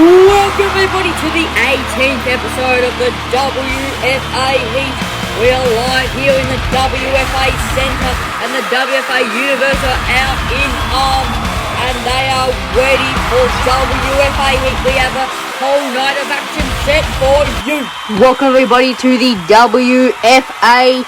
Welcome everybody to the 18th episode of the WFA Heat. We are live here in the WFA Centre and the WFA Universe are out in arms and they are ready for WFA Heat. We have a whole night of action set for you. Welcome everybody to the WFA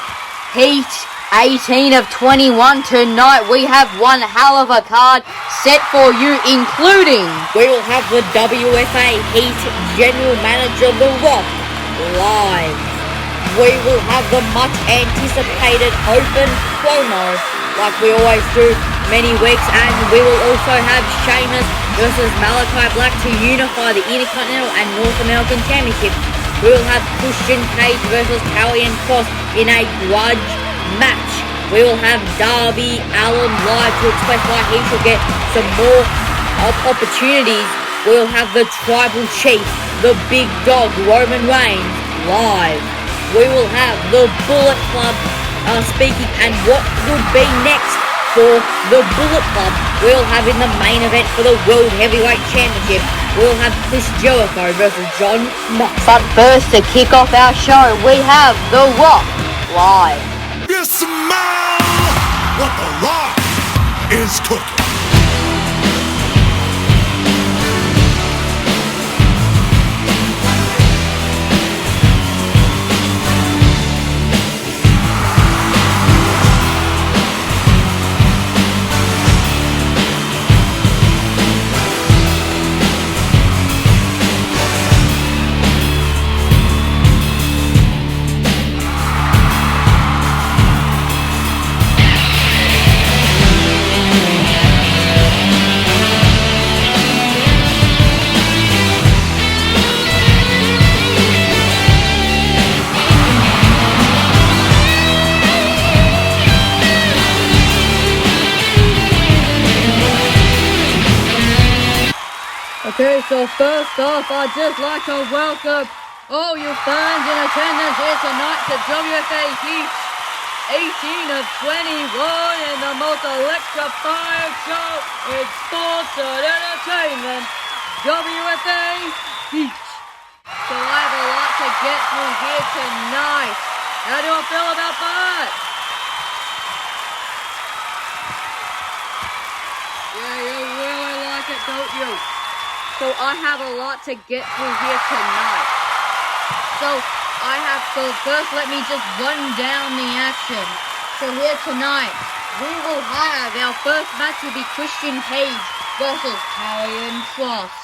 Heat 18 of 21. Tonight we have one hell of a card set for you, including we will have the WFA Heat General Manager The Rock live. We will have the much anticipated open promo like we always do many weeks, and we will also have Sheamus versus Malachi Black to unify the Intercontinental and North American Championship. We will have Christian Cage versus Karrion Kross in a grudge match. We will have Darby Allin live to express why he should get some more opportunities. We will have the Tribal Chief, the Big Dog, Roman Reigns live. We will have the Bullet Club speaking and what could be next for the Bullet Club. We'll have in the main event for the World Heavyweight Championship. We'll have Chris Jericho versus Jon Moxley. But first, to kick off our show, we have The Rock live. You smell what The Rock is cooking. Okay, so first off, I'd just like to welcome all you fans in attendance here tonight to WFA Heat 18 of 21 and the most electrifying show in sports and entertainment, WFA Heat. So I have a lot to get through here tonight. How do I feel about that? Yeah, you really like it, don't you? So I have a lot to get through here tonight. First let me just run down the action. So here tonight, we will have our first match will be Christian Cage versus Karrion Kross.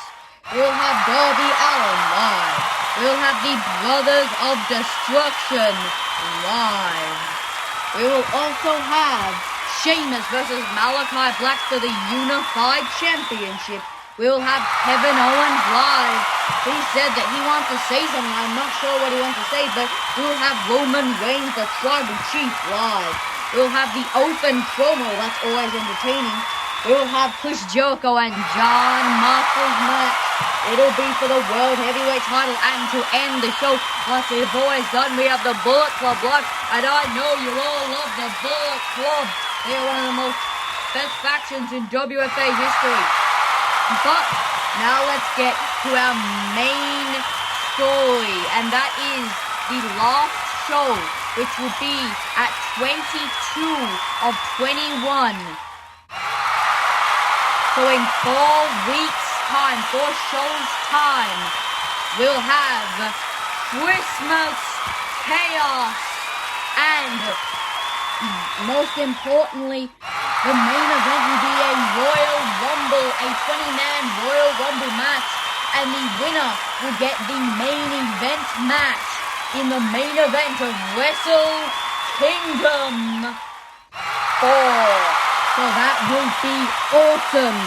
We'll have Darby Allin live. We'll have the Brothers of Destruction live. We will also have Sheamus versus Malachi Black for the Unified Championship. We will have Kevin Owens live. He said that he wants to say something. I'm not sure what he wants to say, but we'll have Roman Reigns, the Tribal Chief, live. We'll have the open promo. That's always entertaining. We will have Chris Jericho and Jon Moxley's match. It'll be for the World Heavyweight title. And to end the show, once we've always done, we have the Bullet Club live. And I know you all love the Bullet Club. They're one of the most best factions in WFA history. But now let's get to our main story, and that is the last show, which will be at 22 of 21. So in 4 weeks' time, 4 shows' time, we'll have Christmas Chaos, and most importantly, the main event will be a Royal Rumble, a 20-man Royal Rumble match, and the winner will get the main event match in the main event of Wrestle Kingdom 4. So that will be awesome.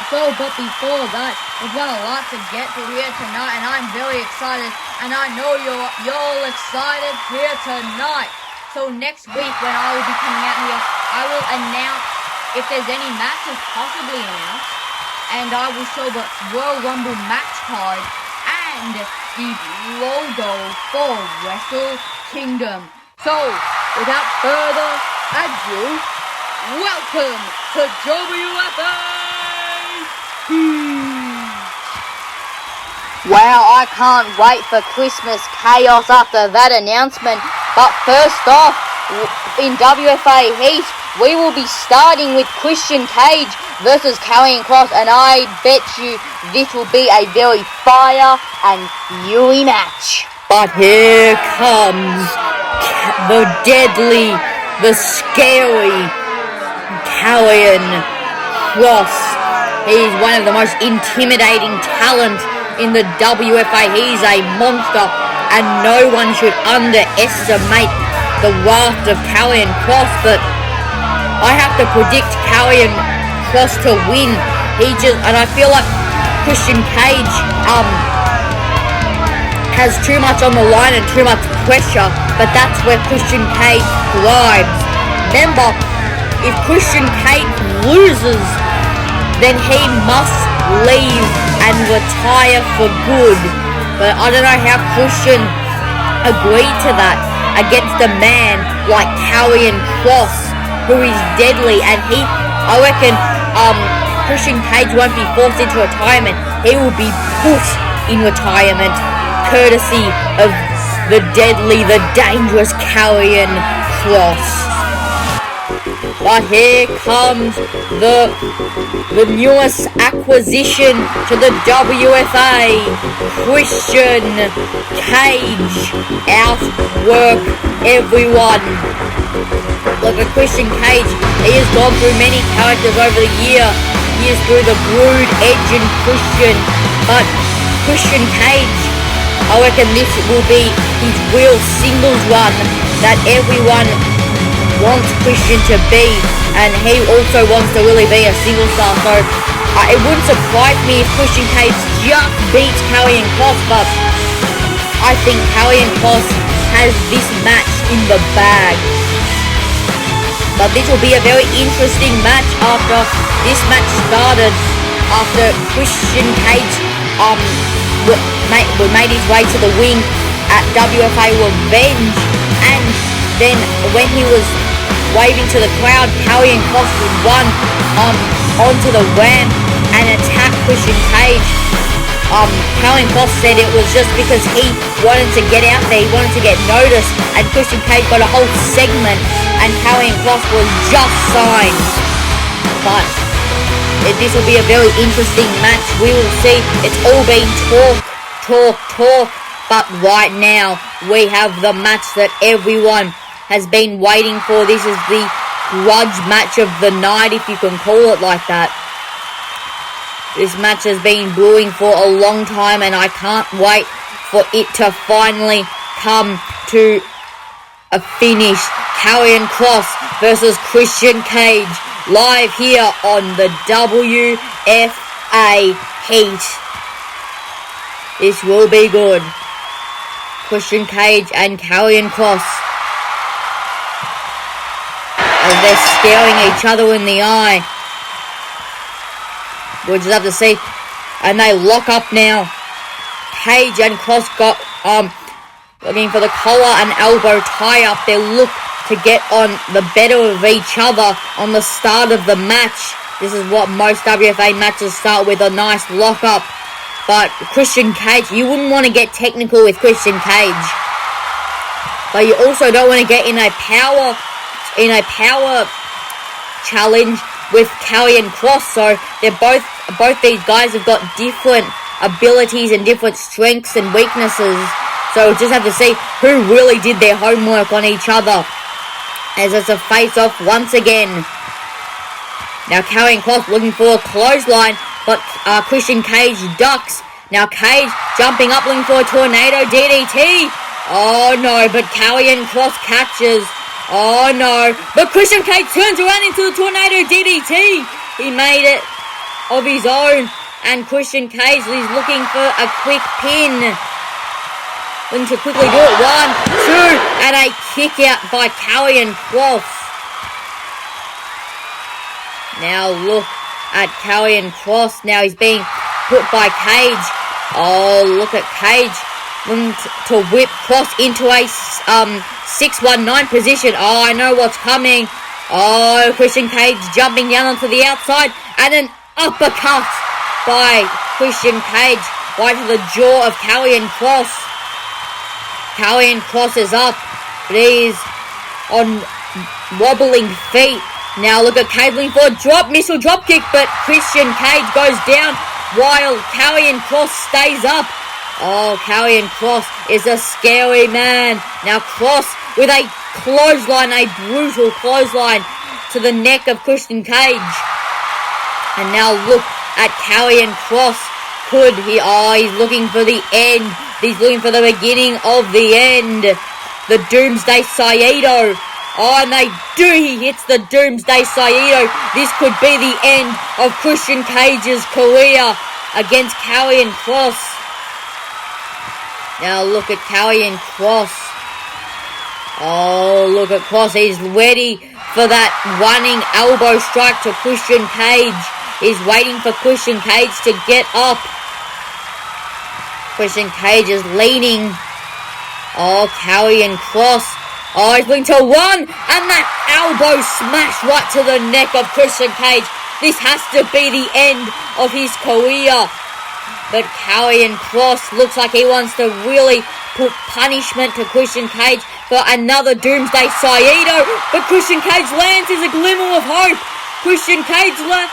But before that, we've got a lot to get through here tonight, and I'm very excited, and I know you're all excited here tonight. So next week when I will be coming out here, I will announce if there's any matches possibly announced, and I will show the Royal Rumble match card and the logo for Wrestle Kingdom. So, without further ado, welcome to WFA Heat. Wow, I can't wait for Christmas chaos after that announcement. But first off, in WFA Heat, we will be starting with Christian Cage versus Karrion Kross, and I bet you this will be a very fire and newy match. But here comes the deadly, the scary Karrion Kross. He's one of the most intimidating talent in the WFA. He's a monster, and no one should underestimate the wrath of Karrion Kross. But I have to predict Karrion Kross to win. And I feel like Christian Cage has too much on the line and too much pressure, but that's where Christian Cage thrives. Remember, if Christian Cage loses, then he must leave and retire for good. But I don't know how Christian agreed to that against a man like Karrion Kross, who is deadly, and I reckon Christian Cage won't be forced into retirement. He will be put in retirement, courtesy of the deadly, the dangerous Karrion Kross. But here comes the newest acquisition to the WFA, Christian Cage. Outwork everyone. Look at Christian Cage. He has gone through many characters over the years through the Brood, Edge and Christian. But Christian Cage, I reckon this will be his real singles run that everyone wants Christian to be, and he also wants to really be a single star. So it wouldn't surprise me if Christian Cage just beats Karrion Kross, but I think Karrion Kross has this match in the bag. But this will be a very interesting match after this match started, after Christian Cage made his way to the wing at WFA Revenge, and then when he was waving to the crowd, Karrion Kross would run onto the ramp and attack Christian Cage. Karrion Kross said it was just because he wanted to get out there, he wanted to get noticed, and Christian Cage got a whole segment, and Karrion Kross was just signed. But this will be a very interesting match. We will see. It's all been talk, but right now we have the match that everyone has been waiting for. This is the grudge match of the night, if you can call it like that. This match has been brewing for a long time, and I can't wait for it to finally come to a finish. Karrion Kross versus Christian Cage, live here on the WFA Heat. This will be good. Christian Cage and Karrion Kross, as they're staring each other in the eye. We'll just have to see. And they lock up now. Cage and Kross got looking for the collar and elbow tie up. They look to get on the better of each other on the start of the match. This is what most WFA matches start with, a nice lock up. But Christian Cage, you wouldn't want to get technical with Christian Cage, but you also don't want to get in a power challenge with Karrion Kross. So they're both these guys have got different abilities and different strengths and weaknesses. So we'll just have to see who really did their homework on each other, as it's a face-off once again. Now Karrion Kross looking for a clothesline, but Christian Cage ducks. Now Cage jumping up looking for a tornado DDT. Oh no, but Karrion Kross catches. Oh no, but Christian Cage turns around into the tornado DDT. He made it of his own, and Christian Cage is looking for a quick pin. Looking to quickly do it. 1, 2, and a kick out by Karrion Kross. Now look at Karrion Kross. Now he's being put by Cage. Oh, look at Cage looking to whip Kross into a 619 position. Oh, I know what's coming. Oh, Christian Cage jumping down onto the outside, and an uppercut by Christian Cage. right to the jaw of Karrion Kross. Karrion Kross is up, but he's on wobbling feet. Now look at cabling for a missile drop kick, but Christian Cage goes down while Karrion Kross stays up. Oh, Karrion Kross is a scary man. Now Kross with a clothesline, a brutal clothesline to the neck of Christian Cage. And now look at Karrion Kross. He's looking for the end. He's looking for the beginning of the end. The Doomsday Saito. Oh, and he hits the Doomsday Saito. This could be the end of Christian Cage's career against Karrion Kross. Now look at Karrion Kross. Oh, look at Kross. He's ready for that running elbow strike to Christian Cage. He's waiting for Christian Cage to get up. Christian Cage is leaning. Oh, Karrion Kross. Oh, he's going to run. And that elbow smash right to the neck of Christian Cage. This has to be the end of his career. But Karrion Kross looks like he wants to really put punishment to Christian Cage for another Doomsday Saito. But Christian Cage lands. Is a glimmer of hope. Christian Cage lands.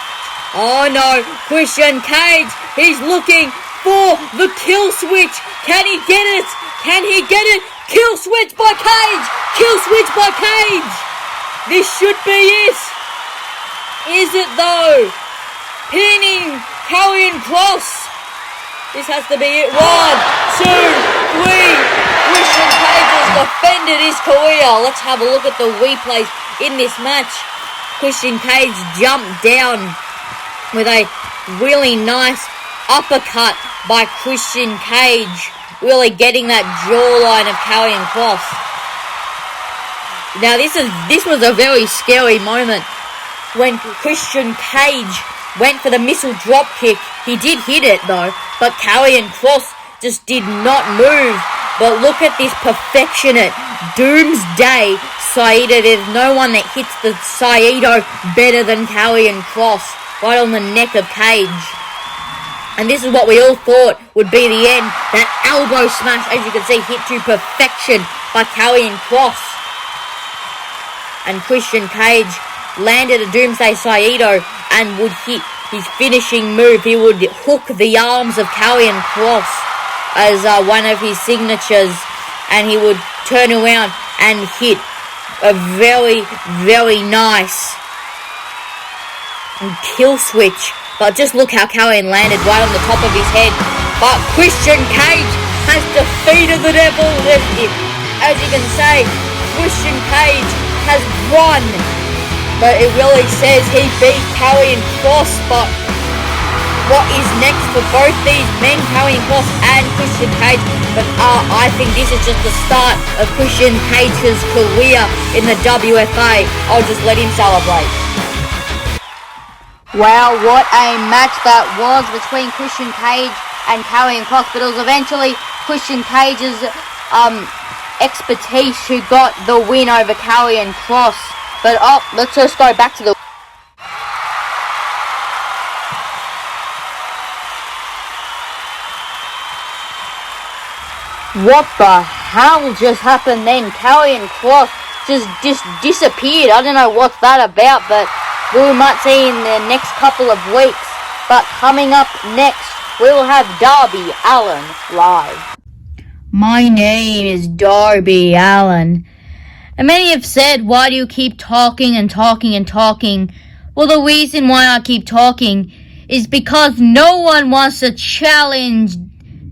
Oh no, Christian Cage. He's looking for the Killswitch. Can he get it? Can he get it? Killswitch by Cage. Killswitch by Cage. This should be it. Is it though? Pinning Karrion Kross. This has to be it. 1, 2, 3. Christian Cage has defended his career. Let's have a look at the replays in this match. Christian Cage jumped down with a really nice uppercut by Christian Cage. Really getting that jawline of Karrion Kross. Now this was a very scary moment when Christian Cage went for the missile drop kick. He did hit it though, but Karrion Kross just did not move. But look at this perfectionate Doomsday Saito. There's no one that hits the Saito better than Karrion Kross. Right on the neck of Cage. And this is what we all thought would be the end. That elbow smash, as you can see, hit to perfection by Karrion Kross. And Christian Cage landed a Doomsday Saito and would hit his finishing move. He would hook the arms of Karrion Kross as one of his signatures, and he would turn around and hit a very, very nice Killswitch. But just look how Karrion landed right on the top of his head. But Christian Cage has defeated the devil. As you can say, Christian Cage has won. But it really says he beat Karrion Kross. But what is next for both these men, Karrion Kross and Christian Cage? But I think this is just the start of Christian Cage's career in the WFA. I'll just let him celebrate. Wow, what a match that was between Christian Cage and Karrion Kross. But it was eventually Christian Cage's expertise who got the win over Karrion Kross. But let's just go back to the... What the hell just happened then? Karrion Kross just disappeared. I don't know what's that about, but we might see in the next couple of weeks. But coming up next, we'll have Darby Allin live. My name is Darby Allin. And many have said, why do you keep talking and talking and talking? Well, the reason why I keep talking is because no one wants to challenge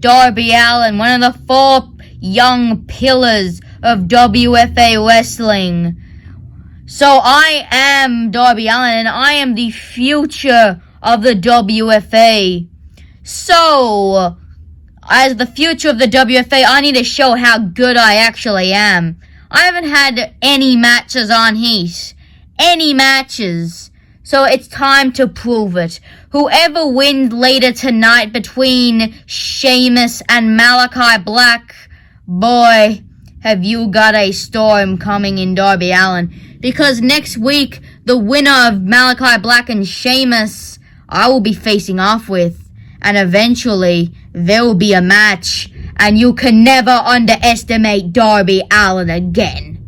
Darby Allin, one of the 4 young pillars of WFA wrestling. So I am Darby Allin, and I am the future of the WFA. So, as the future of the WFA, I need to show how good I actually am. I haven't had any matches on Heat. Any matches. So it's time to prove it. Whoever wins later tonight between Sheamus and Malachi Black, boy, have you got a storm coming in Darby Allin. Because next week, the winner of Malachi Black and Sheamus, I will be facing off with. and eventually there will be a match, and you can never underestimate Darby Allin again.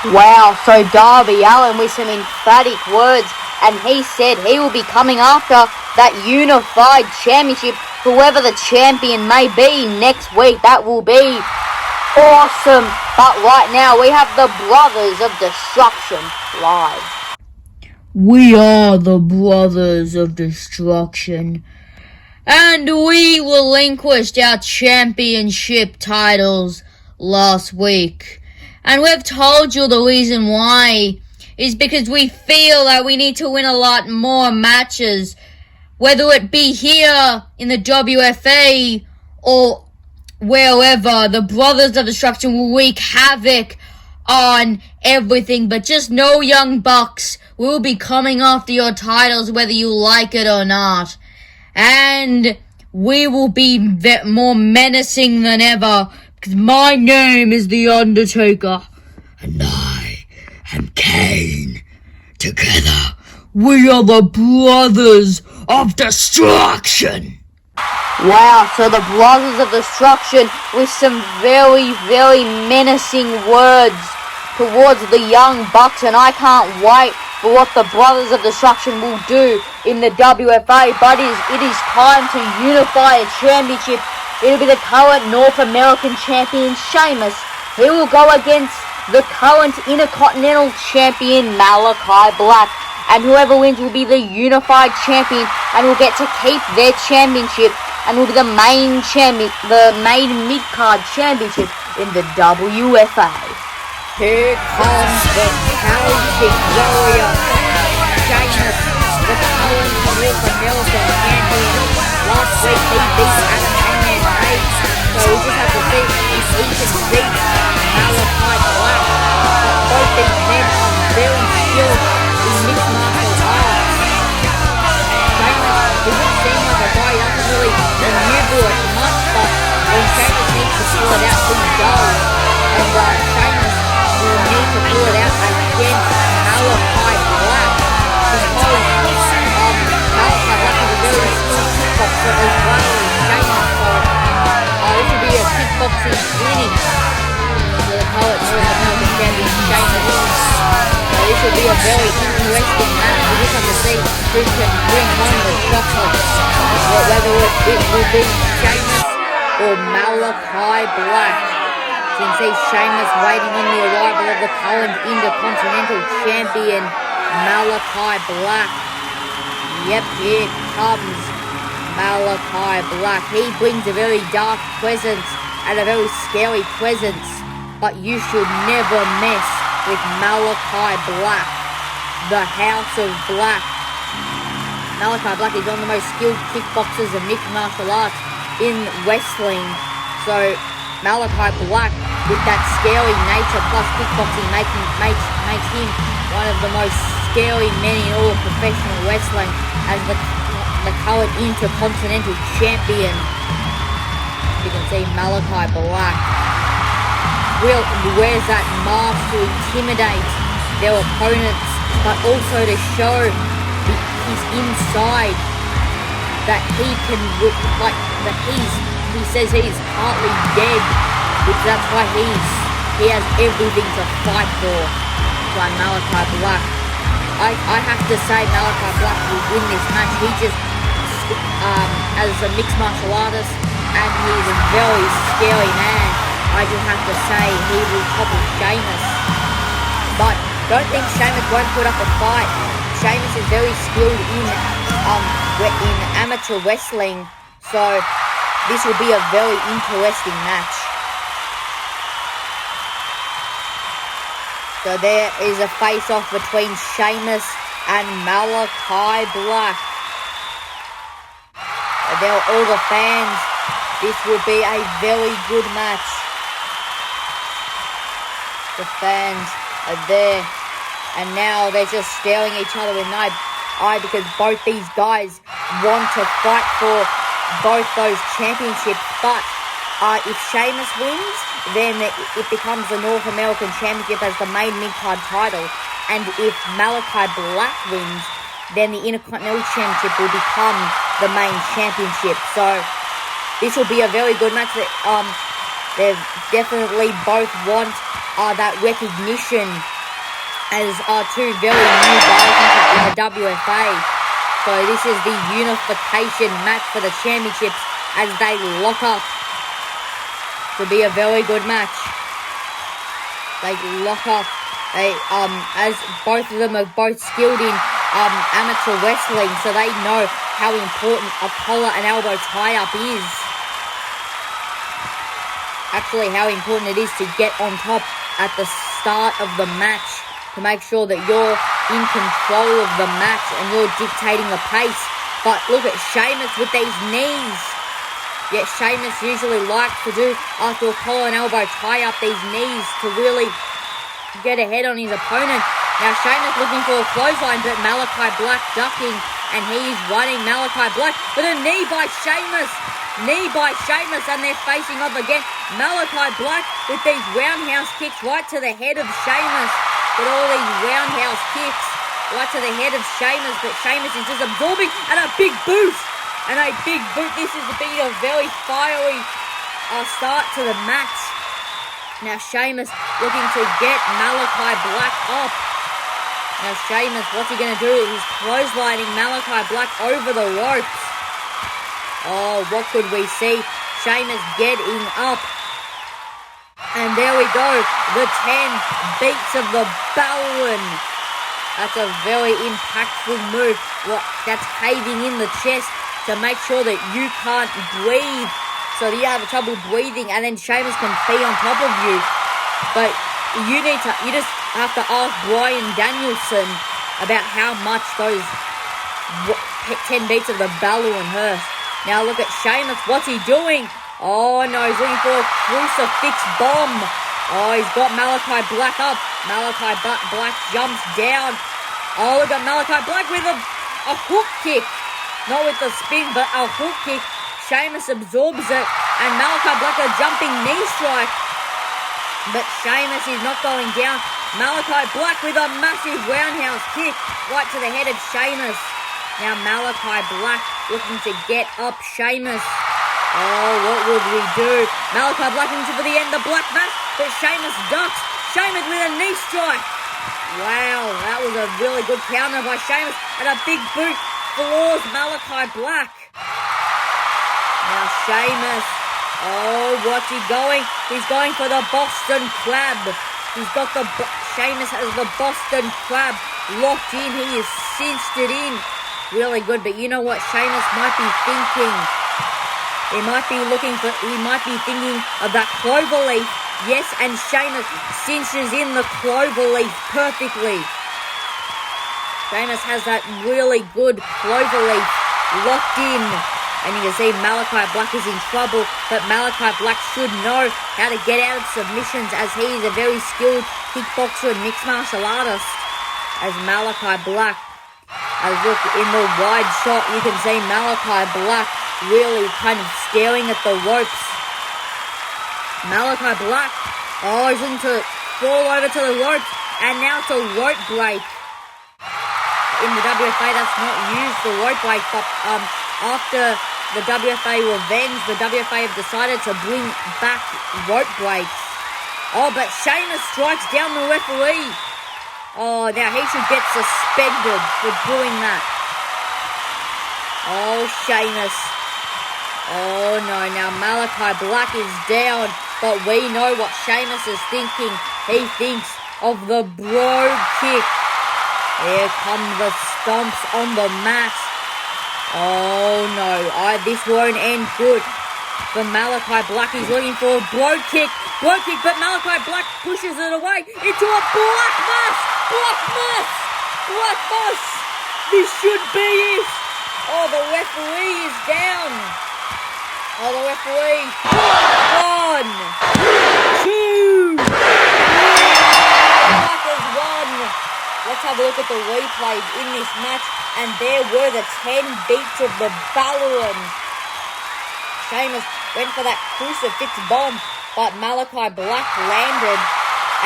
Wow, so Darby Allin with some emphatic words, and he said he will be coming after that unified championship, whoever the champion may be next week. That will be awesome. But right now we have the Brothers of Destruction live. We are the Brothers of Destruction, and we relinquished our championship titles last week. And we've told you the reason why is because we feel that we need to win a lot more matches, whether it be here in the WFA or wherever. The Brothers of Destruction will wreak havoc on everything, but just know, Young Bucks, we will be coming after your titles whether you like it or not. And we will be more menacing than ever, because my name is The Undertaker. And I am Kane. Together, we are the Brothers of Destruction. Wow, so the Brothers of Destruction with some very, very menacing words towards the Young Bucks, and I can't wait for what the Brothers of Destruction will do in the WFA. But it is time to unify a championship. It'll be the current North American champion, Sheamus. He will go against the current Intercontinental champion, Malachi Black. And whoever wins will be the unified champion and will get to keep their championship and will be the main champion, the main mid-card championship in the WFA. Here comes the Celtic Warrior, Sheamus, the current North American champion. Last week he beat Adam Hangman Page, so we just have to see if he can beat Malachi Black. But both these men are very skilled in mixed martial arts. Sheamus doesn't seem like a guy who doesn't really maneuver it much, but when Sheamus needs to pull it out, he does. And Sheamus will need to pull it out against Malachi Black, because Malachi Black is a very skilled kickboxer as well as Sheamus, so this will be a kickboxing clinic for the current North American champion Sheamus. So this will be a very interesting match. We just have to see who can bring home the chocolate, whether it will be Sheamus or Malachi Black. You can see Sheamus waiting on the arrival of the current Intercontinental champion, Malachi Black. Yep, here comes Malachi Black. He brings a very dark presence and a very scary presence, but you should never mess with Malachi Black, the House of Black. Malachi Black is one of the most skilled kickboxers and mixed martial arts in wrestling, so Malachi Black, with that scary nature plus kickboxing, makes him one of the most scary men in all of professional wrestling as the current Intercontinental champion. You can see Malachi Black wears that mask to intimidate their opponents, but also to show his inside that he can look like that he says he's partly dead, which that's why he has everything to fight for. By Malachi Black, I have to say Malachi Black will win this match. He just as a mixed martial artist, and he's a very scary man. I just have to say he will topple Sheamus, but don't think Sheamus won't put up a fight. Sheamus is very skilled in amateur wrestling, so this will be a very interesting match. So there is a face-off between Sheamus and Malachi Black. There are all the fans. This will be a very good match. The fans are there, and now they're just staring each other in the eye because both these guys want to fight for both those championships. But if Sheamus wins, then it becomes the North American Championship as the main mid-card title. And if Malachi Black wins, then the Intercontinental Championship will become the main championship. So this will be a very good match. They definitely both want that recognition as two very new guys in the WFA. So this is the unification match for the championships as they lock up. To be a very good match. They lock up. They as both of them are both skilled in amateur wrestling, so they know how important a collar and elbow tie-up is. Actually, how important it is to get on top at the start of the match to make sure that you're in control of the match and you're dictating the pace. But look at Sheamus with these knees. Yet Sheamus usually likes to do, after a collar and elbow, tie up these knees to really get ahead on his opponent. Now Sheamus looking for a clothesline, but Malachi Black ducking, and he is running Malachi Black. But a knee by Sheamus, and they're facing off again. Malachi Black with these roundhouse kicks right to the head of Sheamus. But all these roundhouse kicks right to the head of Sheamus, but Sheamus is just absorbing, and a big boot. And a big boot. This is being a very fiery start to the match. Now Sheamus looking to get Malachi Black up. Now Sheamus, what's he going to do? He's clotheslining Malachi Black over the ropes. Oh, what could we see? Sheamus getting up. And there we go. The 10 beats of the Balloon. That's a very impactful move. That's caving in the chest to make sure that you can't breathe, so that you have trouble breathing, and then Sheamus can be on top of you. But you just have to ask Bryan Danielson about how much those 10 beats of the Balloon hurt. Now look at Sheamus, what's he doing? Oh no, he's looking for a crucifix bomb. Oh, he's got Malachi Black up. Malachi Black jumps down. Oh, look at Malachi Black with a hook kick. Not with the spin, but a hook kick. Sheamus absorbs it, and Malachi Black a jumping knee strike. But Sheamus is not going down. Malachi Black with a massive roundhouse kick right to the head of Sheamus. Now Malachi Black looking to get up Sheamus. Oh, what would we do? Malachi Black into for the end of Black match, but Sheamus ducks. Sheamus with a knee strike. Wow, that was a really good counter by Sheamus, and a big boot floors Malachi Black. Now Sheamus, oh, what's he going? He's going for the Boston Crab. He's got Sheamus has the Boston Crab locked in. He is cinched it in. Really good, but you know what Sheamus might be thinking? He might be thinking of that cloverleaf. Yes, and Sheamus cinches in the cloverleaf perfectly. Sheamus has that really good cloverleaf locked in. And you can see Malachi Black is in trouble, but Malachi Black should know how to get out of submissions, as he is a very skilled kickboxer and mixed martial artist. As Malachi Black, look in the wide shot, you can see Malachi Black really kind of staring at the ropes. Malachi Black, oh, he's looking to fall over to the ropes, and now it's a rope break. In the WFA, that's not used, the rope break, but after the WFA Revenge, the WFA have decided to bring back rope breaks. Oh, but Sheamus strikes down the referee. Oh, now he should get suspended for doing that. Oh, Sheamus. Oh, no, now Malachi Black is down, but we know what Sheamus is thinking. He thinks of the bro kick. Here come the stomps on the mat. Oh no, this won't end good. For Malachi Black, he's looking for a bro kick, but Malachi Black pushes it away into a black mass. This should be it. Oh, the referee is down. Oh, the referee. 1, 2, 3. Black has won. Let's have a look at the replays in this match, and there were the 10 beats of the Balloon. Sheamus went for that crucifix bomb, but Malachi Black landed,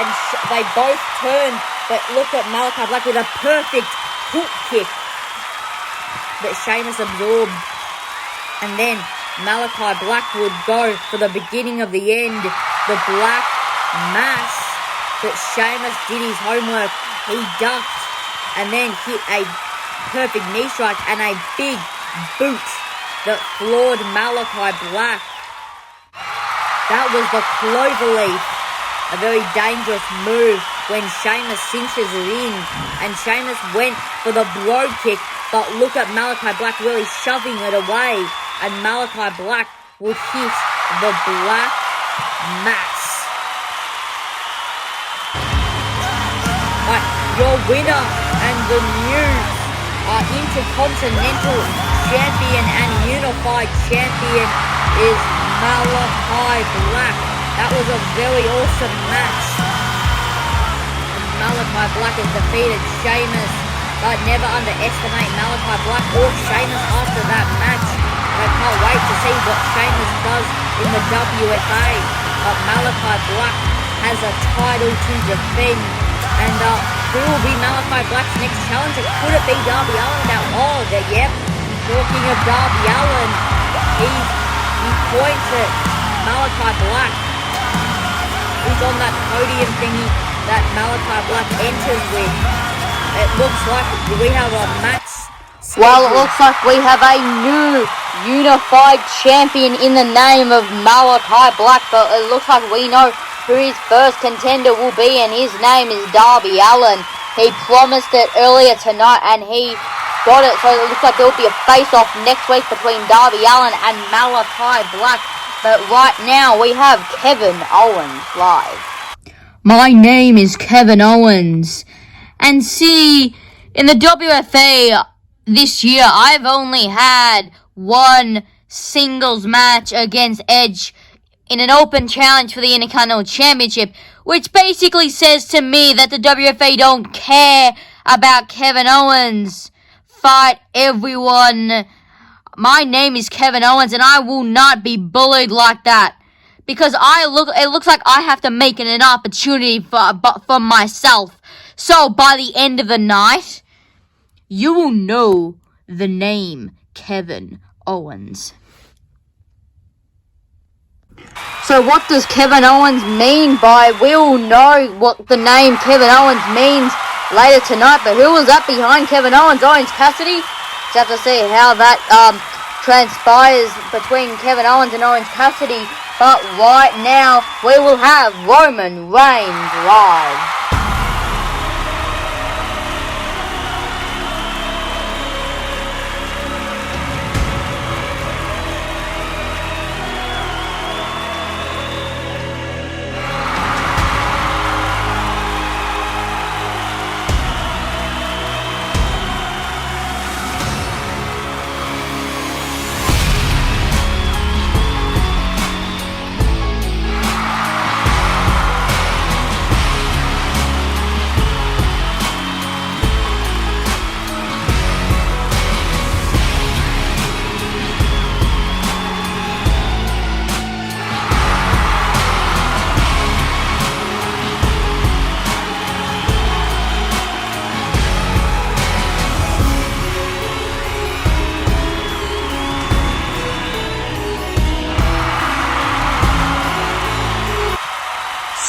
and they both turned, but look at Malachi Black with a perfect hook kick. But Sheamus absorbed. And then Malachi Black would go for the beginning of the end. The Black Mass, but Sheamus did his homework. He ducked and then hit a perfect knee strike and a big boot that floored Malachi Black. That was the cloverleaf, a very dangerous move when Sheamus cinches it in. And Sheamus went for the bro kick, but look at Malachi Black really shoving it away. And Malachi Black would hit the Black Mass. Your winner and the new Intercontinental Champion and Unified Champion is Malachi Black. That was a very awesome match. And Malachi Black has defeated Sheamus, but never underestimate Malachi Black or Sheamus after that match. I can't wait to see what Sheamus does in the WFA. But Malachi Black has a title to defend. And who will be Malachi Black's next challenger? Could it be Darby Allin? Yep. Talking of Darby Allin, he points at Malachi Black. He's on that podium thingy that Malachi Black enters with. It looks like we have a match. Well, it looks like we have a new unified champion in the name of Malachi Black, but it looks like we know who his first contender will be, and his name is Darby Allin. He promised it earlier tonight, and he got it, so it looks like there will be a face-off next week between Darby Allin and Malachi Black. But right now, we have Kevin Owens live. My name is Kevin Owens, and see, in the WFA this year, I've only had one singles match against Edge in an open challenge for the Intercontinental Championship, which basically says to me that the WFA don't care about Kevin Owens. Fight everyone. My name is Kevin Owens, and I will not be bullied like that, because it looks like I have to make it an opportunity for myself. So by the end of the night, you will know the name Kevin Owens. So what does Kevin Owens mean by, we'll know what the name Kevin Owens means later tonight, but who was up behind Kevin Owens? Orange Cassidy? Just have to see how that transpires between Kevin Owens and Orange Cassidy, but right now we will have Roman Reigns live.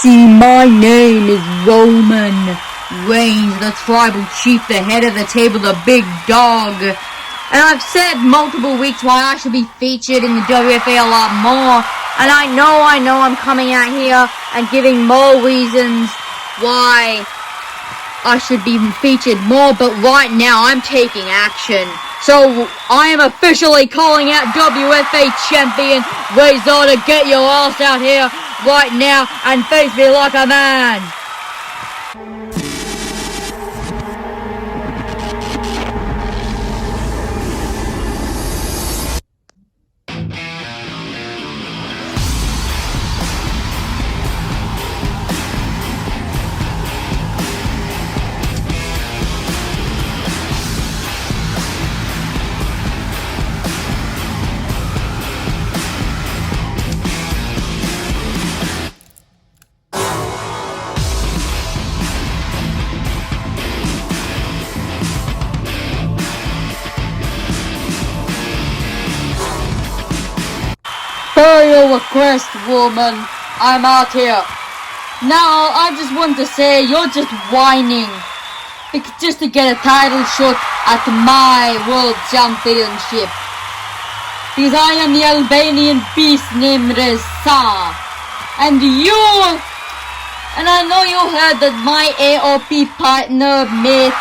See, my name is Roman Reigns, the tribal chief, the head of the table, the big dog. And I've said multiple weeks why I should be featured in the WFA a lot more. And I know I'm coming out here and giving more reasons why I should be featured more, but right now I'm taking action. So I am officially calling out WFA champion Razor to get your ass out here right now and face me like a man. request, woman. I'm out here. Now, I just want to say you're just whining. Just to get a title shot at my World Championship. Because I am the Albanian beast named Reza. And I know you heard that my AOP partner, mate,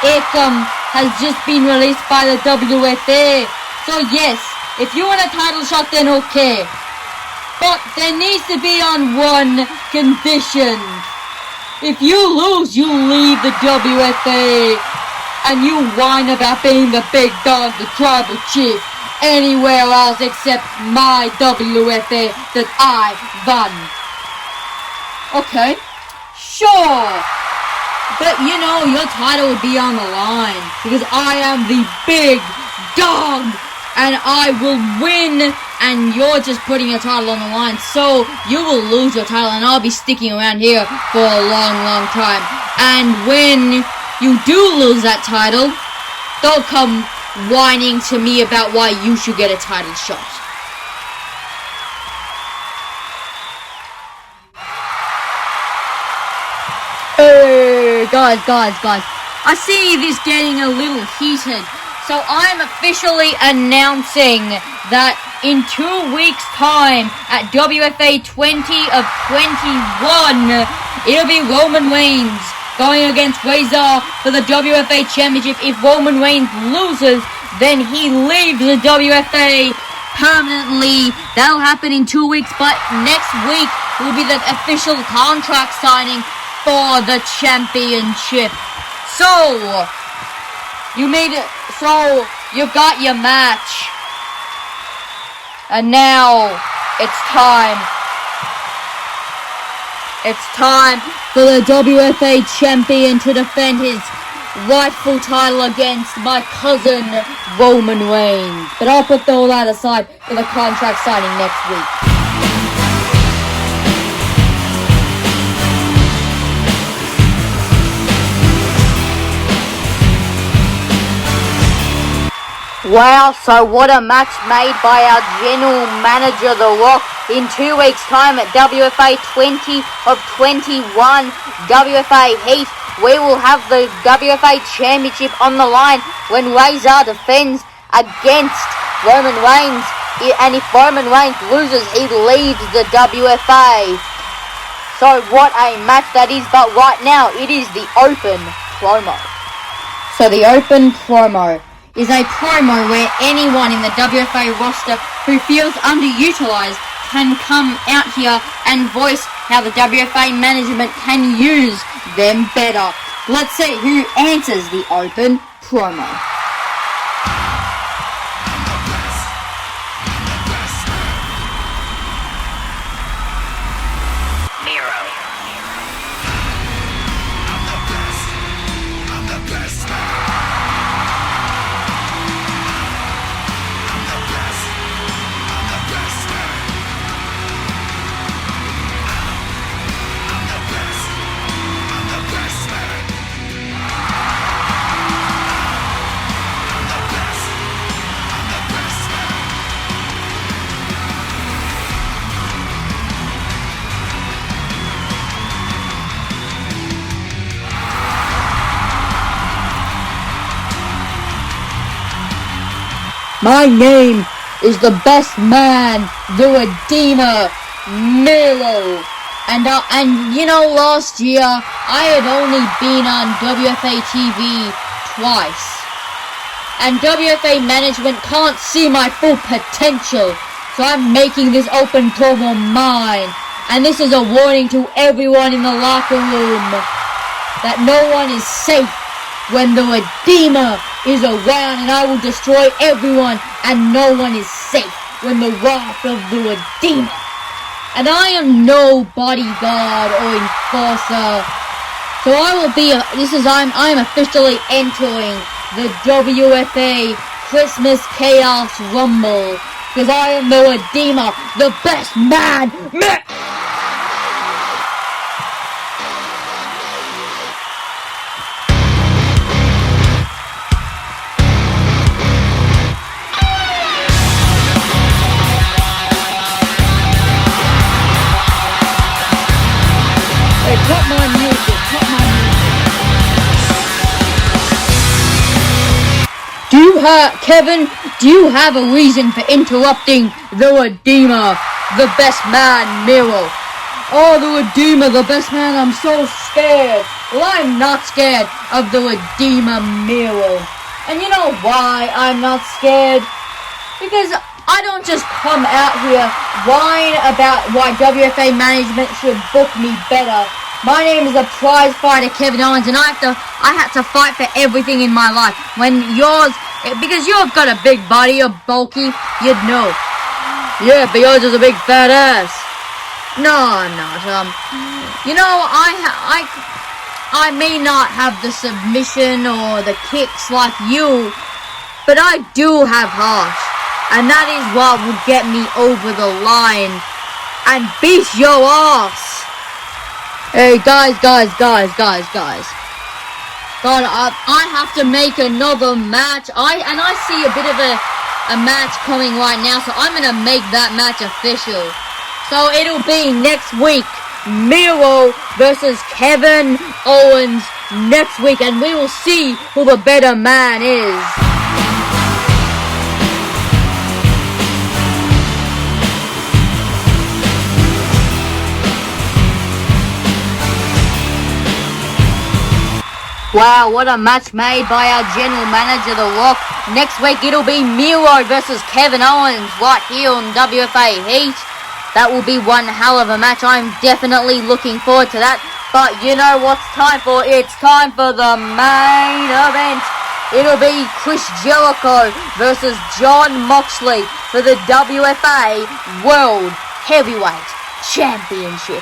Akam, has just been released by the WFA. So yes, if you want a title shot, then okay. But there needs to be on one condition. If you lose, you leave the WFA and you whine about being the big dog, the tribal chief, anywhere else except my WFA that I won. Okay, sure. But you know, your title would be on the line because I am the big dog and I will win. And you're just putting your title on the line, so you will lose your title, and I'll be sticking around here for a long, long time. And when you do lose that title, don't come whining to me about why you should get a title shot. Hey, guys. I see this getting a little heated, so I'm officially announcing that in 2 weeks' time, at WFA 20 of 21, it'll be Roman Reigns going against Razor for the WFA Championship. If Roman Reigns loses, then he leaves the WFA permanently. That'll happen in 2 weeks, but next week will be the official contract signing for the championship. So, you've got your match. And now, it's time. It's time for the WFA champion to defend his rightful title against my cousin, Roman Reigns. But I'll put all that aside for the contract signing next week. Wow, so what a match made by our general manager, The Rock, in 2 weeks' time at WFA 20 of 21, WFA Heat. We will have the WFA Championship on the line when Razor defends against Roman Reigns. And if Roman Reigns loses, he leaves the WFA. So what a match that is, but right now it is the open promo. So the open promo is a promo where anyone in the WFA roster who feels underutilized can come out here and voice how the WFA management can use them better. Let's see who answers the open promo. Miro. I'm the best. My name is the best man, the Redeemer, Miro. And you know, last year, I had only been on WFA TV twice. And WFA management can't see my full potential. So I'm making this open promo mine. And this is a warning to everyone in the locker room that no one is safe when the Redeemer is around, and I will destroy everyone, and no one is safe when the wrath of the Redeemer. And I am no bodyguard or enforcer, so I am officially entering the WFA Christmas Chaos Rumble, because I am the Redeemer, the best man. cut my music, cut my music. Kevin, do you have a reason for interrupting the Redeemer, the best man, Miro? Oh, the Redeemer, the best man, I'm so scared. Well, I'm not scared of the Redeemer, Miro. And you know why I'm not scared? Because I don't just come out here whine about why WFA management should book me better. My name is a prize fighter, Kevin Owens, and I had to fight for everything in my life. Because you've got a big body, you're bulky, you'd know. Yeah, but yours is a big fat ass. No, I'm not. I may not have the submission or the kicks like you, but I do have heart. And that is what would get me over the line and beat your ass. Hey, guys. God, I have to make another match. I see a bit of a match coming right now, so I'm gonna make that match official. So it'll be next week, Miro versus Kevin Owens next week, and we will see who the better man is. Wow, what a match made by our general manager, The Rock. Next week, it'll be Miro versus Kevin Owens right here on WFA Heat. That will be one hell of a match. I'm definitely looking forward to that. But you know what's time for? It's time for the main event. It'll be Chris Jericho versus Jon Moxley for the WFA World Heavyweight Championship.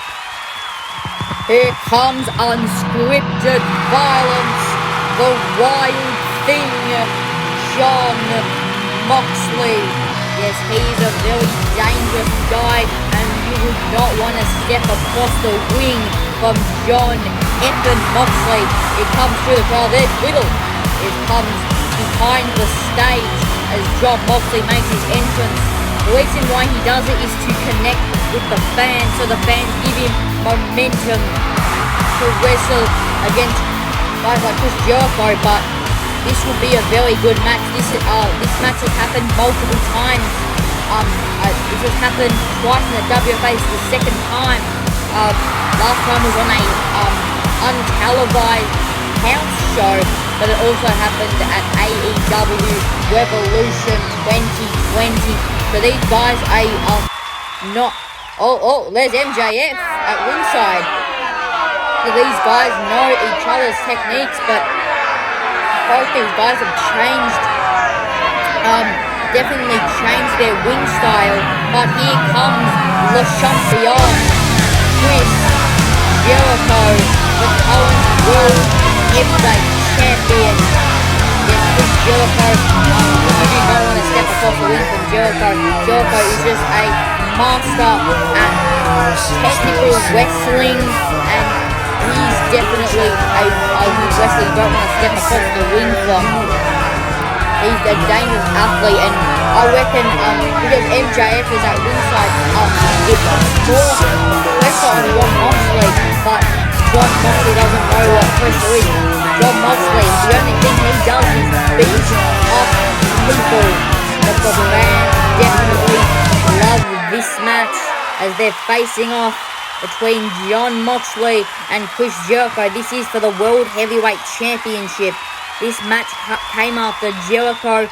Here comes unscripted violence, the wild thing, Jon Moxley. Yes, he's a very dangerous guy, and you would not want to step across the ring from Jon effing Moxley. It comes through the crowd, there's Whittle. It comes behind the stage as Jon Moxley makes his entrance. The reason why he does it is to connect with the fans, so the fans give him momentum to wrestle against guys like Chris Jericho. But this will be a very good match. This match has happened multiple times. This has happened twice in the WFA. It's the second time. Last time was on a untelevised house show, but it also happened at A.E.W Revolution 2020. So these guys are not... Oh, there's MJF at ringside. So these guys know each other's techniques, but both these guys have changed, definitely changed their ring style. But here comes Le Champion, Chris Jericho, the current World Heavyweight Champion. Yes, Chris Jericho, you do not want to step across the ring from Jericho. Jericho is just a master at technical wrestling, and he's definitely a good wrestler you don't want to step across the ring from. He's a dangerous athlete, and I reckon because MJF is at ringside, it puts more pressure on Jon Moxley, but Jon Moxley doesn't know what pressure is. Jon Moxley, the only thing he does is beat up people. But the fans definitely love this match as they're facing off between Jon Moxley and Chris Jericho. This is for the World Heavyweight Championship. This match came after Jericho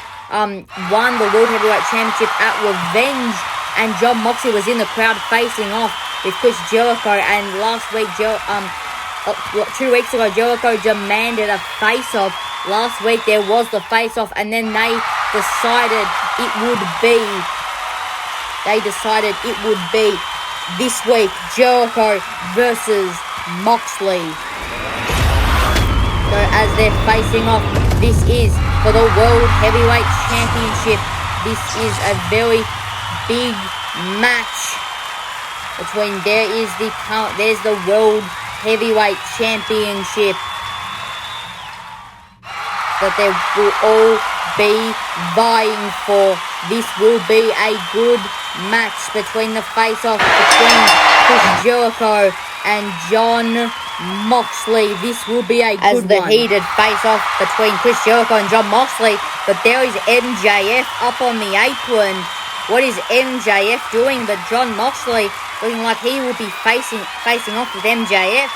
won the World Heavyweight Championship at Revenge, and Jon Moxley was in the crowd facing off with Chris Jericho. And last week, 2 weeks ago, Jericho demanded a face-off. Last week there was the face-off, and then they decided it would be this week, Jericho versus Moxley. So as they're facing off, this is for the World Heavyweight Championship. This is a very big match between there's the World Heavyweight Championship that they will all be vying for. This will be a good match between the face-off between Chris Jericho and Jon Moxley. This will be a good one. As the heated face-off between Chris Jericho and Jon Moxley. But there is MJF up on the apron. What is MJF doing? But Jon Moxley looking like he will be facing off with MJF.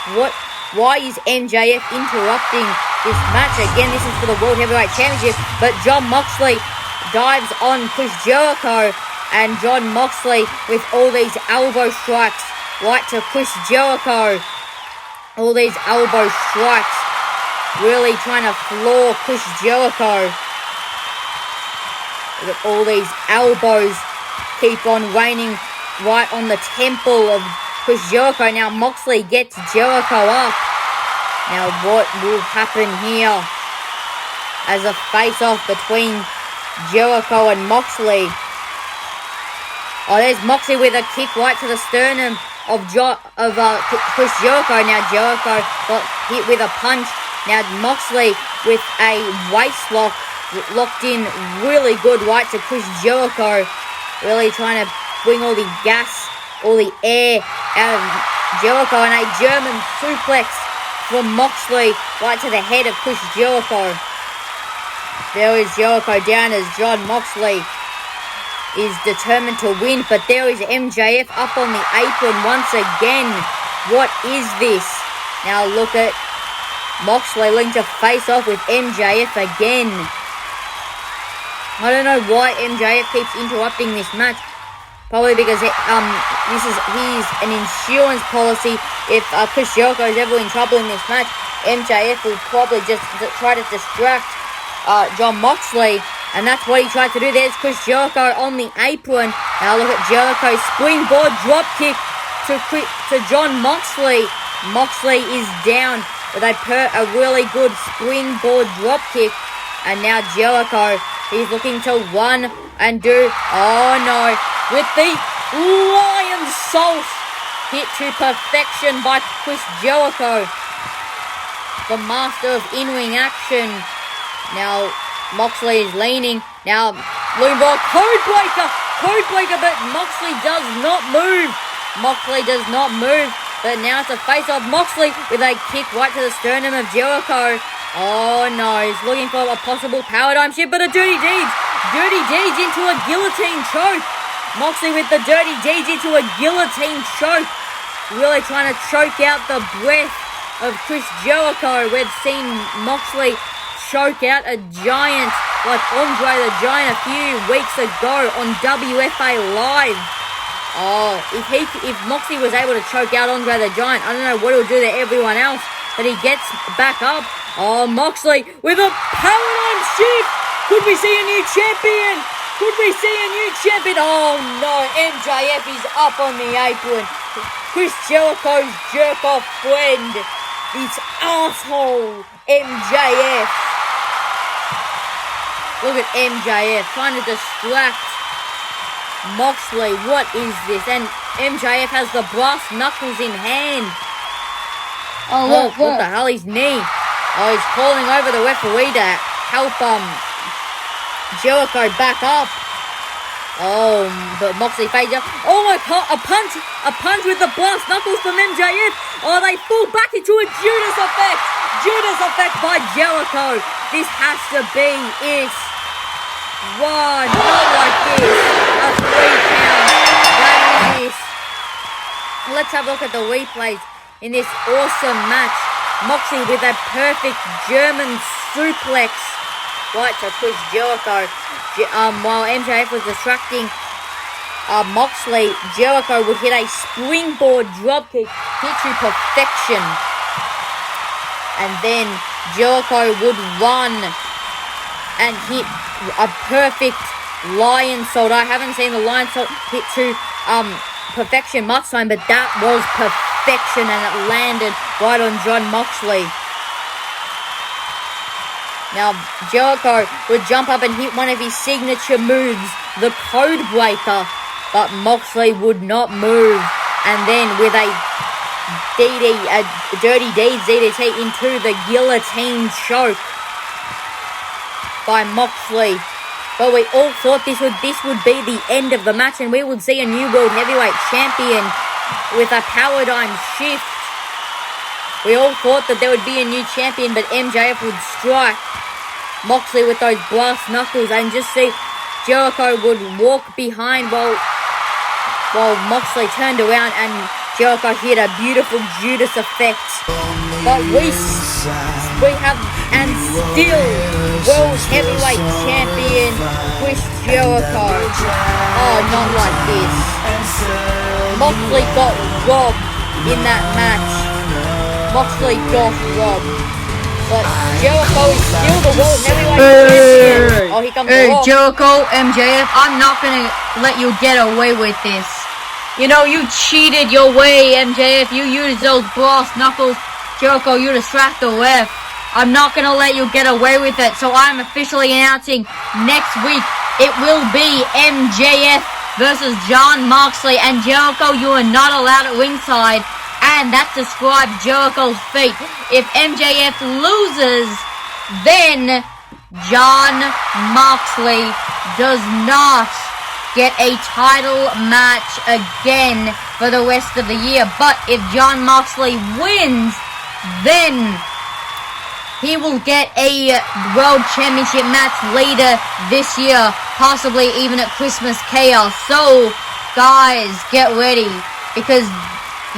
Why is MJF interrupting this match? Again, this is for the World Heavyweight Championship. But Jon Moxley dives on Chris Jericho. And Jon Moxley with all these elbow strikes right to Chris Jericho. All these elbow strikes really trying to floor Chris Jericho. Look at all these elbows keep on raining right on the temple of Chris Jericho. Now Moxley gets Jericho up. Now what will happen here as a face-off between Jericho and Moxley? Oh, there's Moxley with a kick right to the sternum of Chris Jericho. Now Jericho got hit with a punch. Now Moxley with a waist lock locked in really good right to Chris Jericho. Really trying to bring all the gas, all the air out of Jericho. And a German suplex from Moxley right to the head of Chris Jericho. There is Jericho down as Jon Moxley is determined to win, but there is MJF up on the apron once again. What is this? Now look at Moxley looking to face off with MJF again. I don't know why MJF keeps interrupting this match. Probably because this is his an insurance policy. If Chris Jericho is ever in trouble in this match, MJF will probably just try to distract Jon Moxley. And that's what he tried to do. There's Chris Jericho on the apron. Now look at Jericho. Springboard dropkick to Jon Moxley. Moxley is down with a really good springboard dropkick. And now Jericho, he's looking to run and do... Oh no. With the Lion Salt hit to perfection by Chris Jericho. The master of in-ring action. Now... Moxley is leaning. Now, looking for a code breaker, but Moxley does not move. But now it's a face-off. Moxley with a kick right to the sternum of Jericho. Oh no, he's looking for a possible paradigm shift, but a dirty deeds. Dirty deeds into a guillotine choke. Moxley with the dirty deeds into a guillotine choke. Really trying to choke out the breath of Chris Jericho. We've seen Moxley choke out a giant like Andre the Giant a few weeks ago on WFA Live. Oh, if Moxley was able to choke out Andre the Giant, I don't know what he'll do to everyone else, but he gets back up. Oh, Moxley with a paradigm shift. Could we see a new champion? Oh no, MJF is up on the apron. Chris Jericho's jerk-off friend. This asshole MJF. Look at MJF trying to distract Moxley. What is this? And MJF has the brass knuckles in hand. Oh, look. What the hell? His knee. Oh, he's calling over the referee to help Jericho back up. Oh, but Moxley fades out. Oh my god, a punch with the brass knuckles from MJF. Oh, they fall back into a Judas effect. Judas effect by Jericho. This has to be it. One, not like this. A 3 count. That is this. Let's have a look at the replays in this awesome match. Moxley with a perfect German suplex right to Chris Jericho. While MJF was distracting Moxley, Jericho would hit a springboard dropkick, hit to perfection. And then Jericho would run and hit a perfect Lion Salt. I haven't seen the Lion Salt hit to perfection much time, but that was perfection and it landed right on Jon Moxley. Now Jericho would jump up and hit one of his signature moves, the Code Breaker, but Moxley would not move. And then with a Dirty Deeds DDT into the guillotine choke by Moxley. But we all thought this would be the end of the match and we would see a new World Heavyweight Champion with a paradigm shift. We all thought that there would be a new champion, but MJF would strike Moxley with those brass knuckles and just see Jericho would walk behind while Moxley turned around and Jericho hit a beautiful Judas effect. But we have, and still, World Heavyweight Champion Chris Jericho. Oh, not like this. Moxley got robbed in that match. Moxley got robbed. But Jericho is still the World Heavyweight Champion. Oh, here comes the Rock. Jericho, MJF, I'm not gonna let you get away with this. You know, you cheated your way, MJF. You used those brass knuckles. Jericho, you distract the ref. I'm not gonna let you get away with it. So I'm officially announcing next week it will be MJF versus Jon Moxley. And Jericho, you are not allowed at ringside. And that describes Jericho's fate. If MJF loses, then Jon Moxley does not get a title match again for the rest of the year. But if Jon Moxley wins, then he will get a World Championship match later this year, possibly even at Christmas Chaos. So, guys, get ready, because,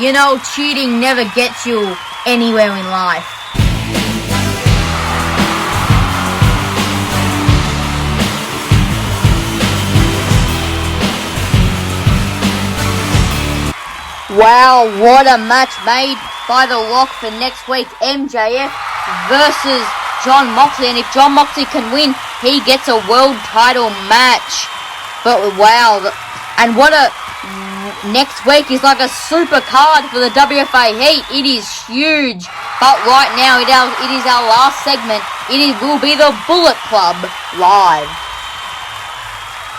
you know, cheating never gets you anywhere in life. Wow, what a match made by The Rock for next week. MJF versus Jon Moxley. And if Jon Moxley can win, he gets a world title match. But wow, and what a... Next week is like a super card for the WFA Heat. It is huge. But right now, it is our last segment. Will be the Bullet Club live.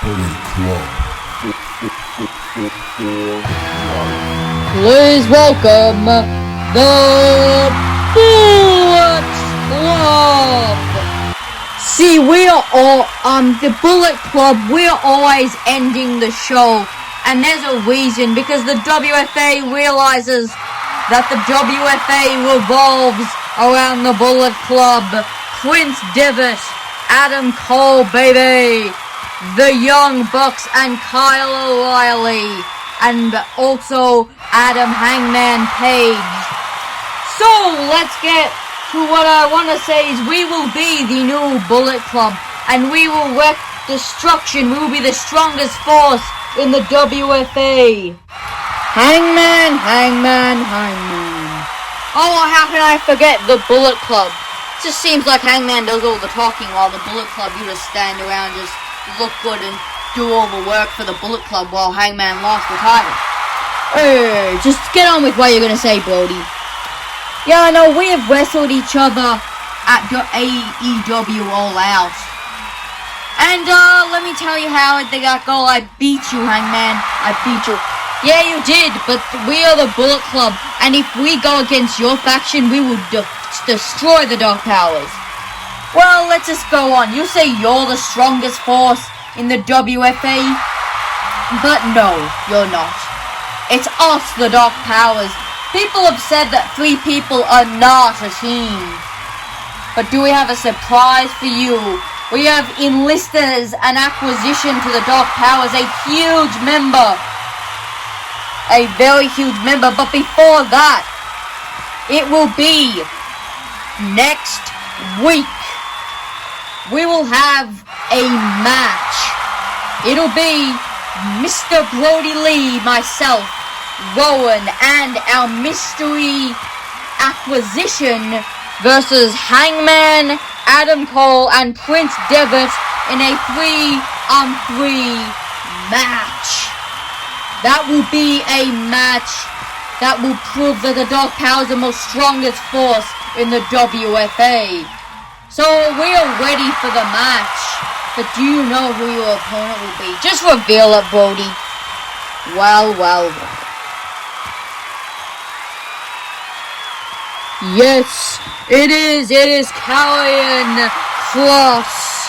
Bullet Club. Please welcome the Bullet Club. See, we are all, the Bullet Club, we're always ending the show. And there's a reason, because the WFA realizes that the WFA revolves around the Bullet Club. Prince Devitt, Adam Cole, baby, the Young Bucks, and Kyle O'Reilly, and also Adam Hangman Page. So let's get to what I want to say is we will be the new Bullet Club, and we will wreak destruction. We will be the strongest force in the WFA. Hangman. Oh, how can I forget the Bullet Club? It just seems like Hangman does all the talking while the Bullet Club, you just stand around, just look good and do all the work for the Bullet Club while Hangman lost the title. Hey, just get on with what you're gonna say, Brodie. Yeah, I know, we have wrestled each other at A.E.W. All Out. And, let me tell you how they got goal. I beat you, Hangman. I beat you. Yeah, you did, but we are the Bullet Club. And if we go against your faction, we will destroy the Dark Powers. Well, let's just go on. You say you're the strongest force in the WFA. But no, you're not. It's us, the Dark Powers. People have said that 3 people are not a team. But do we have a surprise for you? We have enlisted as an acquisition to the Dark Powers, a huge member. A very huge member. But before that, it will be next week. We will have a match. It'll be Mr. Brodie Lee, myself, Rowan, and our mystery acquisition versus Hangman, Adam Cole, and Prince Devitt in a 3-on-3 match. That will be a match that will prove that the Dark Powers are the most strongest force in the WFA. So we are ready for the match. But do you know who your opponent will be? Just reveal it, Brodie. Well. Yes, it is Karrion Kross.